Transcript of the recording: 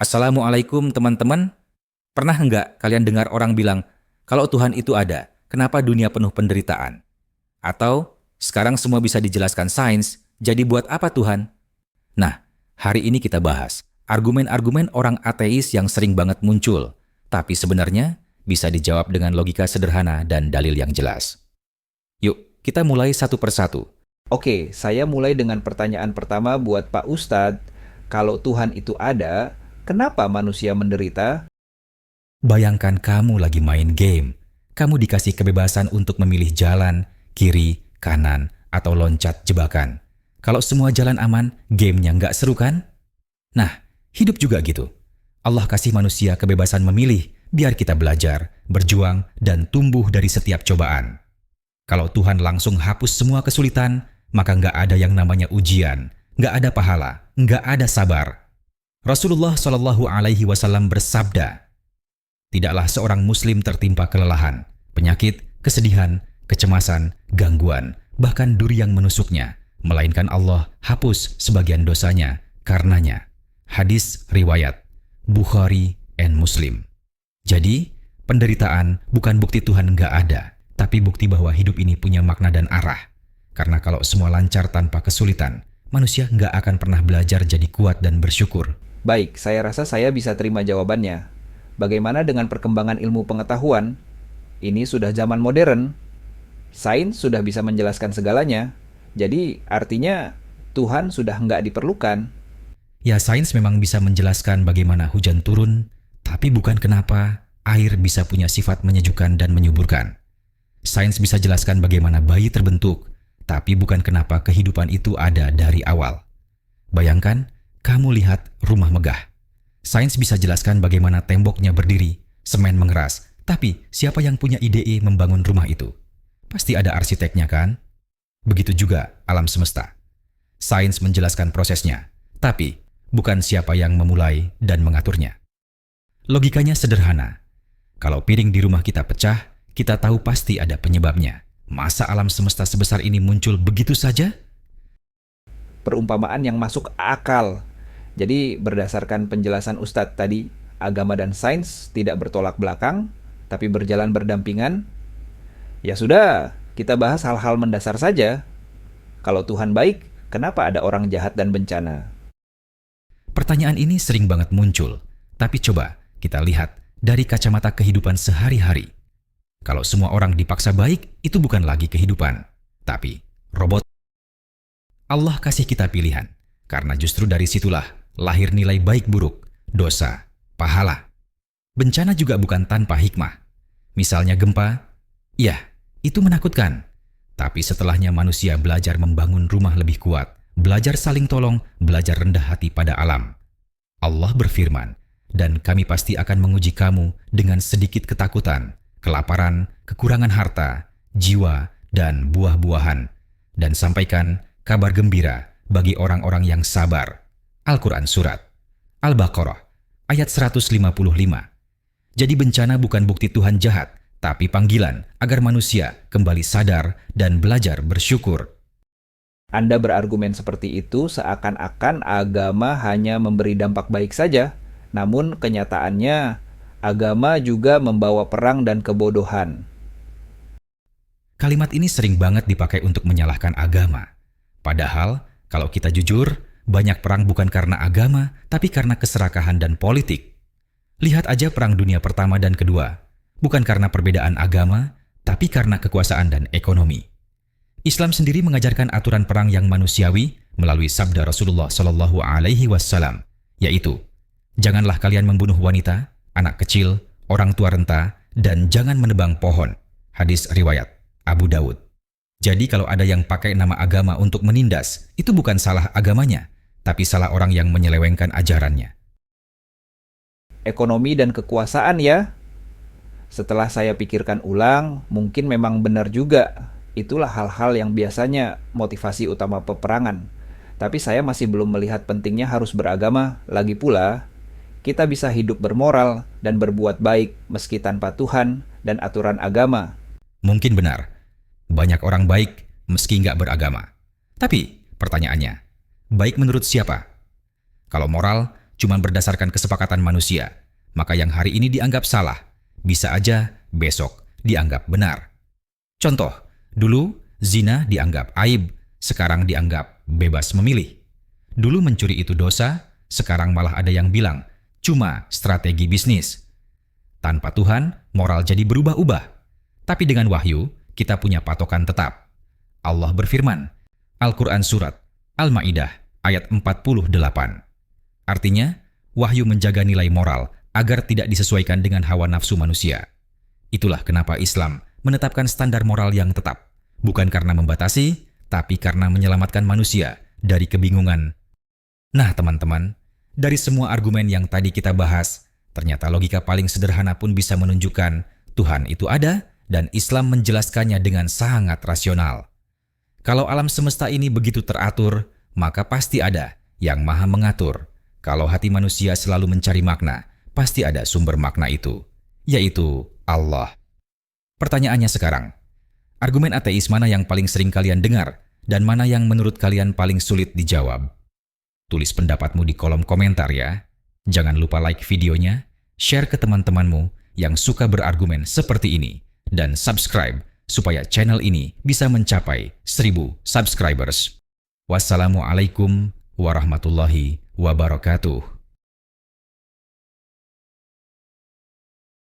Assalamualaikum teman-teman. Pernah nggak kalian dengar orang bilang, kalau Tuhan itu ada, kenapa dunia penuh penderitaan? Atau, sekarang semua bisa dijelaskan sains, jadi buat apa Tuhan? Nah, hari ini kita bahas argumen-argumen orang ateis yang sering banget muncul, tapi sebenarnya bisa dijawab dengan logika sederhana dan dalil yang jelas. Yuk, kita mulai satu persatu. Oke, saya mulai dengan pertanyaan pertama buat Pak Ustadz. Kalau Tuhan itu ada, kenapa manusia menderita? Bayangkan kamu lagi main game. Kamu dikasih kebebasan untuk memilih jalan, kiri, kanan, atau loncat jebakan. Kalau semua jalan aman, gamenya nggak seru kan? Nah, hidup juga gitu. Allah kasih manusia kebebasan memilih, biar kita belajar, berjuang, dan tumbuh dari setiap cobaan. Kalau Tuhan langsung hapus semua kesulitan, maka nggak ada yang namanya ujian, nggak ada pahala, nggak ada sabar. Rasulullah Shallallahu Alaihi Wasallam bersabda, tidaklah seorang muslim tertimpa kelelahan, penyakit, kesedihan, kecemasan, gangguan, bahkan duri yang menusuknya, melainkan Allah hapus sebagian dosanya karenanya. Hadis riwayat Bukhari and Muslim. Jadi, penderitaan bukan bukti Tuhan nggak ada, tapi bukti bahwa hidup ini punya makna dan arah. Karena kalau semua lancar tanpa kesulitan, manusia nggak akan pernah belajar jadi kuat dan bersyukur. Baik, saya rasa saya bisa terima jawabannya. Bagaimana dengan perkembangan ilmu pengetahuan? Ini sudah zaman modern. Sains sudah bisa menjelaskan segalanya. Jadi, artinya Tuhan sudah nggak diperlukan. Ya, sains memang bisa menjelaskan bagaimana hujan turun, tapi bukan kenapa air bisa punya sifat menyejukkan dan menyuburkan. Sains bisa jelaskan bagaimana bayi terbentuk, tapi bukan kenapa kehidupan itu ada dari awal. Bayangkan, kamu lihat rumah megah. Sains bisa jelaskan bagaimana temboknya berdiri, semen mengeras, tapi siapa yang punya ide membangun rumah itu? Pasti ada arsiteknya kan? Begitu juga alam semesta. Sains menjelaskan prosesnya, tapi bukan siapa yang memulai dan mengaturnya. Logikanya sederhana. Kalau piring di rumah kita pecah, kita tahu pasti ada penyebabnya. Masa alam semesta sebesar ini muncul begitu saja? Perumpamaan yang masuk akal. Jadi, berdasarkan penjelasan Ustadz tadi, agama dan sains tidak bertolak belakang, tapi berjalan berdampingan. Ya sudah, kita bahas hal-hal mendasar saja. Kalau Tuhan baik, kenapa ada orang jahat dan bencana? Pertanyaan ini sering banget muncul, tapi coba kita lihat dari kacamata kehidupan sehari-hari. Kalau semua orang dipaksa baik, itu bukan lagi kehidupan, tapi robot. Allah kasih kita pilihan, karena justru dari situlah lahir nilai baik buruk, dosa, pahala. Bencana juga bukan tanpa hikmah. Misalnya gempa, ya, itu menakutkan. Tapi setelahnya manusia belajar membangun rumah lebih kuat, belajar saling tolong, belajar rendah hati pada alam. Allah berfirman, dan kami pasti akan menguji kamu dengan sedikit ketakutan, kelaparan, kekurangan harta, jiwa, dan buah-buahan. Dan sampaikan kabar gembira bagi orang-orang yang sabar. Al-Quran Surat Al-Baqarah ayat 155. Jadi bencana bukan bukti Tuhan jahat, tapi panggilan agar manusia kembali sadar dan belajar bersyukur. Anda berargumen seperti itu seakan-akan agama hanya memberi dampak baik saja, namun kenyataannya agama juga membawa perang dan kebodohan. Kalimat ini sering banget dipakai untuk menyalahkan agama. Padahal, kalau kita jujur, banyak perang bukan karena agama, tapi karena keserakahan dan politik. Lihat aja Perang Dunia Pertama dan Kedua. Bukan karena perbedaan agama, tapi karena kekuasaan dan ekonomi. Islam sendiri mengajarkan aturan perang yang manusiawi melalui sabda Rasulullah Shallallahu Alaihi Wasallam, yaitu, janganlah kalian membunuh wanita, anak kecil, orang tua renta, dan jangan menebang pohon. Hadis riwayat Abu Dawud. Jadi kalau ada yang pakai nama agama untuk menindas, itu bukan salah agamanya, tapi salah orang yang menyelewengkan ajarannya. Ekonomi dan kekuasaan ya. Setelah saya pikirkan ulang, mungkin memang benar juga. Itulah hal-hal yang biasanya motivasi utama peperangan. Tapi saya masih belum melihat pentingnya harus beragama. Lagi pula, kita bisa hidup bermoral dan berbuat baik meski tanpa Tuhan dan aturan agama. Mungkin benar, banyak orang baik meski nggak beragama. Tapi pertanyaannya, baik menurut siapa? Kalau moral, cuma berdasarkan kesepakatan manusia, maka yang hari ini dianggap salah, bisa aja besok dianggap benar. Contoh, dulu zina dianggap aib, sekarang dianggap bebas memilih. Dulu mencuri itu dosa, sekarang malah ada yang bilang cuma strategi bisnis. Tanpa Tuhan, moral jadi berubah-ubah. Tapi dengan wahyu, kita punya patokan tetap. Allah berfirman, Al-Quran Surat Al-Ma'idah ayat 48. Artinya, wahyu menjaga nilai moral agar tidak disesuaikan dengan hawa nafsu manusia. Itulah kenapa Islam menetapkan standar moral yang tetap, bukan karena membatasi, tapi karena menyelamatkan manusia dari kebingungan. Nah teman-teman, dari semua argumen yang tadi kita bahas, ternyata logika paling sederhana pun bisa menunjukkan Tuhan itu ada dan Islam menjelaskannya dengan sangat rasional. Kalau alam semesta ini begitu teratur, maka pasti ada yang maha mengatur. Kalau hati manusia selalu mencari makna, pasti ada sumber makna itu, yaitu Allah. Pertanyaannya sekarang, argumen ateis mana yang paling sering kalian dengar dan mana yang menurut kalian paling sulit dijawab? Tulis pendapatmu di kolom komentar ya. Jangan lupa like videonya, share ke teman-temanmu yang suka berargumen seperti ini, dan subscribe supaya channel ini bisa mencapai 1000 subscribers. Wassalamualaikum warahmatullahi wabarakatuh.